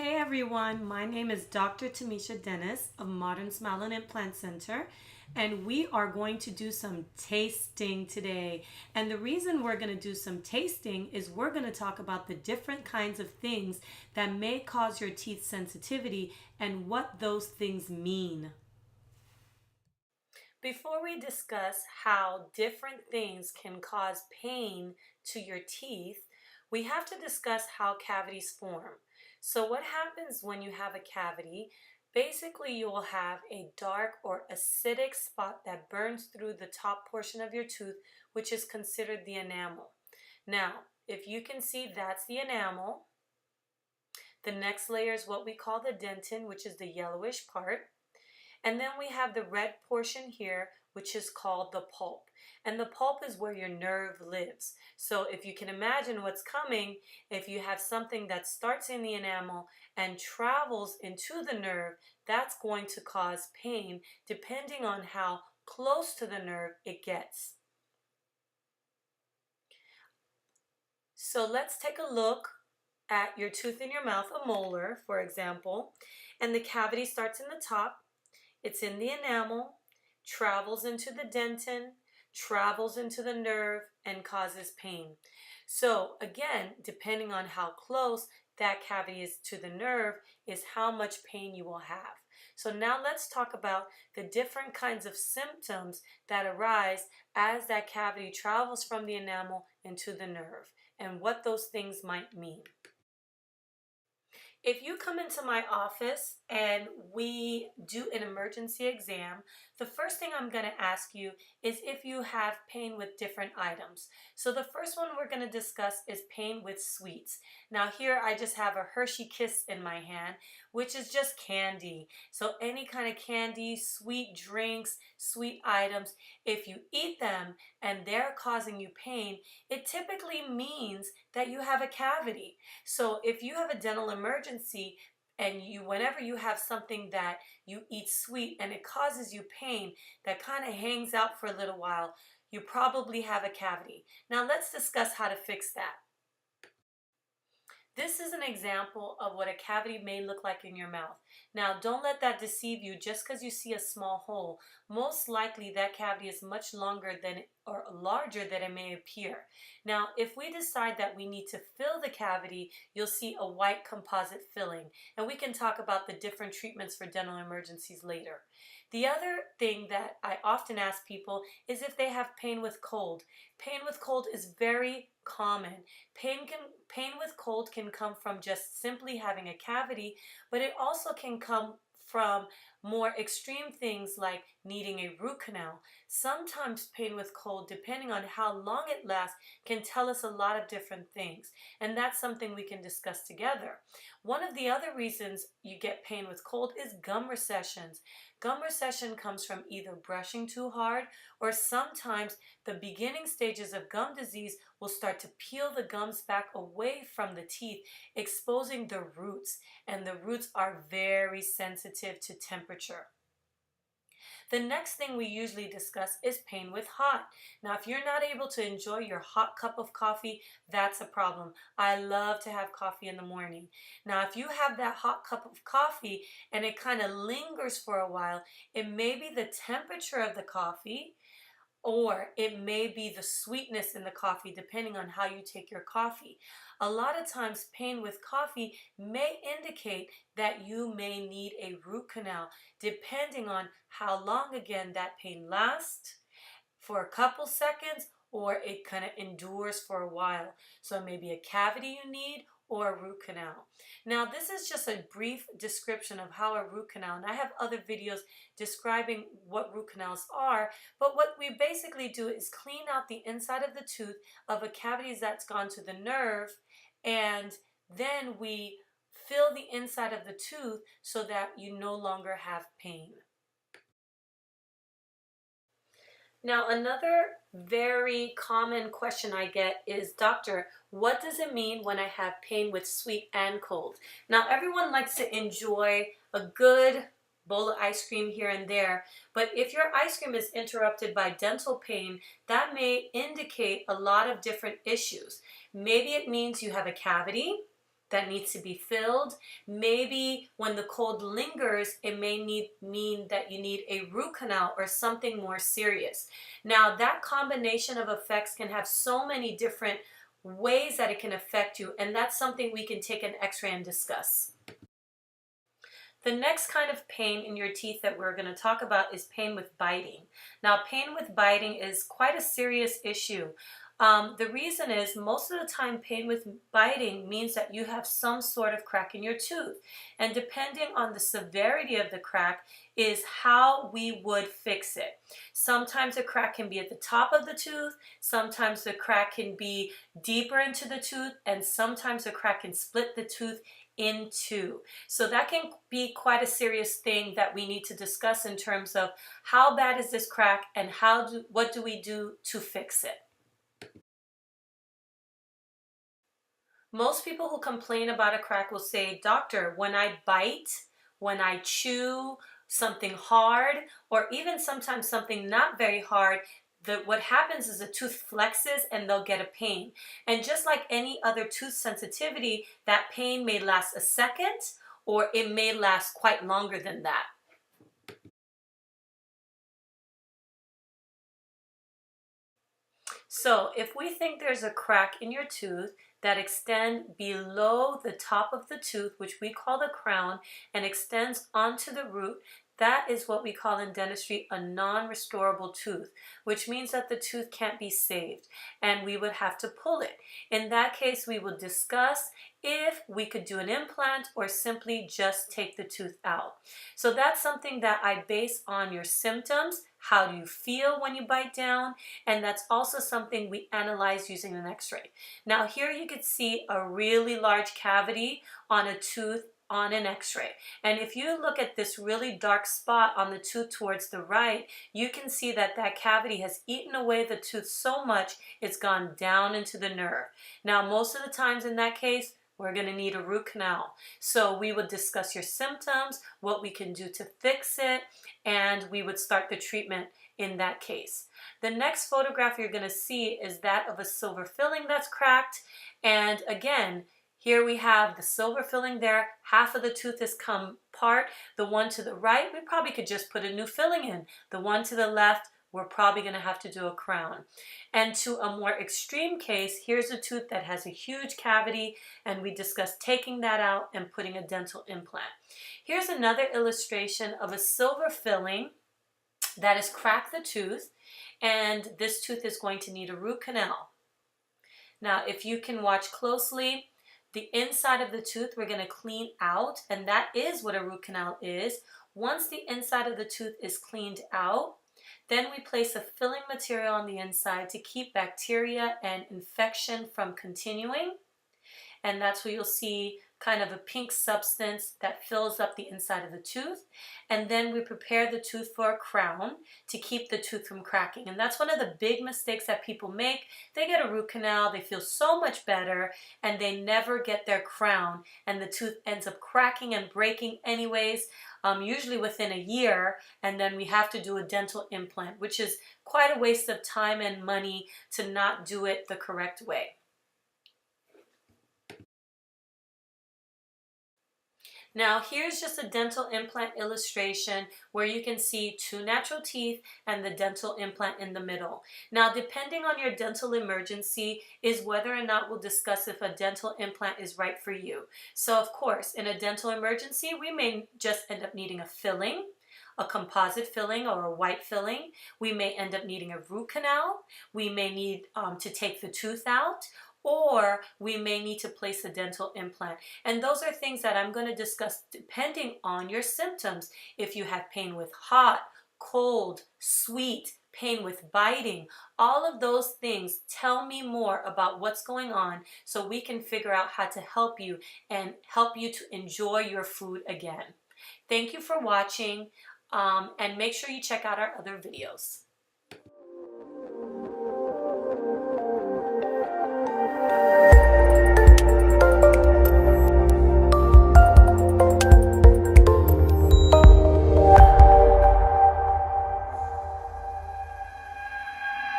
Hey everyone, my name is Dr. Tamisha Denis of Modern Smile and Implant Center, and we are going to do some tasting today. And the reason we're going to do some tasting is we're going to talk about the different kinds of things that may cause your teeth sensitivity and what those things mean. Before we discuss how different things can cause pain to your teeth, we have to discuss how cavities form. So what happens when you have a cavity? Basically, you will have a dark or acidic spot that burns through the top portion of your tooth, which is considered the enamel. Now, if you can see, that's the enamel. The next layer is what we call the dentin, which is the yellowish part. And then we have the red portion here, which is called the pulp. And the pulp is where your nerve lives. So if you can imagine what's coming, if you have something that starts in the enamel and travels into the nerve, that's going to cause pain depending on how close to the nerve it gets. So let's take a look at your tooth in your mouth, a molar, for example. And the cavity starts in the top. It's in the enamel, travels into the dentin, travels into the nerve, and causes pain. So again, depending on how close that cavity is to the nerve is how much pain you will have. So now let's talk about the different kinds of symptoms that arise as that cavity travels from the enamel into the nerve and what those things might mean. If you come into my office and we do an emergency exam, the first thing I'm going to ask you is if you have pain with different items. So the first one we're going to discuss is pain with sweets. Now here I just have a Hershey Kiss in my hand, which is just candy. So any kind of candy, sweet drinks, sweet items, if you eat them and they're causing you pain, it typically means that you have a cavity. So if you have a dental emergency and whenever you have something that you eat sweet and it causes you pain that kind of hangs out for a little while, you probably have a cavity. Now let's discuss how to fix that. This is an example of what a cavity may look like in your mouth. Now, don't let that deceive you just because you see a small hole. Most likely that cavity is much longer than or larger than it may appear. Now, if we decide that we need to fill the cavity, you'll see a white composite filling, and we can talk about the different treatments for dental emergencies later. The other thing that I often ask people is if they have pain with cold. Pain with cold is very common. Pain with cold can come from just simply having a cavity, but it also can come from more extreme things like needing a root canal. Sometimes pain with cold, depending on how long it lasts, can tell us a lot of different things, and that's something we can discuss together. One of the other reasons you get pain with cold is gum recessions. Gum recession comes from either brushing too hard, or sometimes the beginning stages of gum disease will start to peel the gums back away from the teeth, exposing the roots, and the roots are very sensitive to temperature. The next thing we usually discuss is pain with hot. Now, if you're not able to enjoy your hot cup of coffee, that's a problem. I love to have coffee in the morning. Now, if you have that hot cup of coffee and it kind of lingers for a while, it may be the temperature of the coffee, or it may be the sweetness in the coffee, depending on how you take your coffee. A lot of times pain with coffee may indicate that you may need a root canal, depending on how long, again, that pain lasts, for a couple seconds, or it kind of endures for a while. So it may be a cavity you need or a root canal. Now, this is just a brief description of how a root canal, and I have other videos describing what root canals are, but what we basically do is clean out the inside of the tooth of a cavity that's gone to the nerve, and then we fill the inside of the tooth so that you no longer have pain. Now, another very common question I get is, doctor, what does it mean when I have pain with sweet and cold? Now, everyone likes to enjoy a good bowl of ice cream here and there, but if your ice cream is interrupted by dental pain, that may indicate a lot of different issues. Maybe it means you have a cavity. that needs to be filled. Maybe when the cold lingers, it may mean that you need a root canal or something more serious. Now, that combination of effects can have so many different ways that it can affect you, and that's something we can take an x-ray and discuss. The next kind of pain in your teeth that we're going to talk about is pain with biting. Now, pain with biting is quite a serious issue. The reason is most of the time pain with biting means that you have some sort of crack in your tooth. And depending on the severity of the crack is how we would fix it. Sometimes a crack can be at the top of the tooth, sometimes the crack can be deeper into the tooth, and sometimes the crack can split the tooth in two. So that can be quite a serious thing that we need to discuss in terms of how bad is this crack and what do we do to fix it. Most people who complain about a crack will say, "Doctor, when I bite, when I chew something hard, or even sometimes something not very hard, what happens is the tooth flexes and they'll get a pain." And just like any other tooth sensitivity, that pain may last a second or it may last quite longer than that. So if we think there's a crack in your tooth that extend below the top of the tooth, which we call the crown, and extends onto the root, that is what we call in dentistry a non-restorable tooth, which means that the tooth can't be saved and we would have to pull it. In that case, we will discuss if we could do an implant or simply just take the tooth out. So that's something that I base on your symptoms. How do you feel when you bite down? And that's also something we analyze using an x-ray. Now here you could see a really large cavity on a tooth on an x-ray. And if you look at this really dark spot on the tooth towards the right, you can see that that cavity has eaten away the tooth so much it's gone down into the nerve. Now most of the times in that case, we're going to need a root canal. So we would discuss your symptoms, what we can do to fix it, and we would start the treatment in that case. The next photograph you're going to see is that of a silver filling that's cracked. And again, here we have the silver filling there. Half of the tooth has come apart. The one to the right, we probably could just put a new filling in. The one to the left, we're probably going to have to do a crown. And to a more extreme case, here's a tooth that has a huge cavity, and we discussed taking that out and putting a dental implant. Here's another illustration of a silver filling that has cracked the tooth, and this tooth is going to need a root canal. Now, if you can watch closely, the inside of the tooth we're going to clean out, and that is what a root canal is. Once the inside of the tooth is cleaned out, then we place a filling material on the inside to keep bacteria and infection from continuing. And that's where you'll see kind of a pink substance that fills up the inside of the tooth. And then we prepare the tooth for a crown to keep the tooth from cracking. And that's one of the big mistakes that people make. They get a root canal, they feel so much better, and they never get their crown. And the tooth ends up cracking and breaking anyways, usually within a year. And then we have to do a dental implant, which is quite a waste of time and money to not do it the correct way. Now here's just a dental implant illustration where you can see two natural teeth and the dental implant in the middle. Now depending on your dental emergency is whether or not we'll discuss if a dental implant is right for you. So of course, in a dental emergency, we may just end up needing a filling, a composite filling or a white filling. We may end up needing a root canal. We may need to take the tooth out, or we may need to place a dental implant. And those are things that I'm going to discuss depending on your symptoms. If you have pain with hot, cold, sweet, pain with biting, all of those things, tell me more about what's going on so we can figure out how to help you and help you to enjoy your food again. Thank you for watching, and make sure you check out our other videos.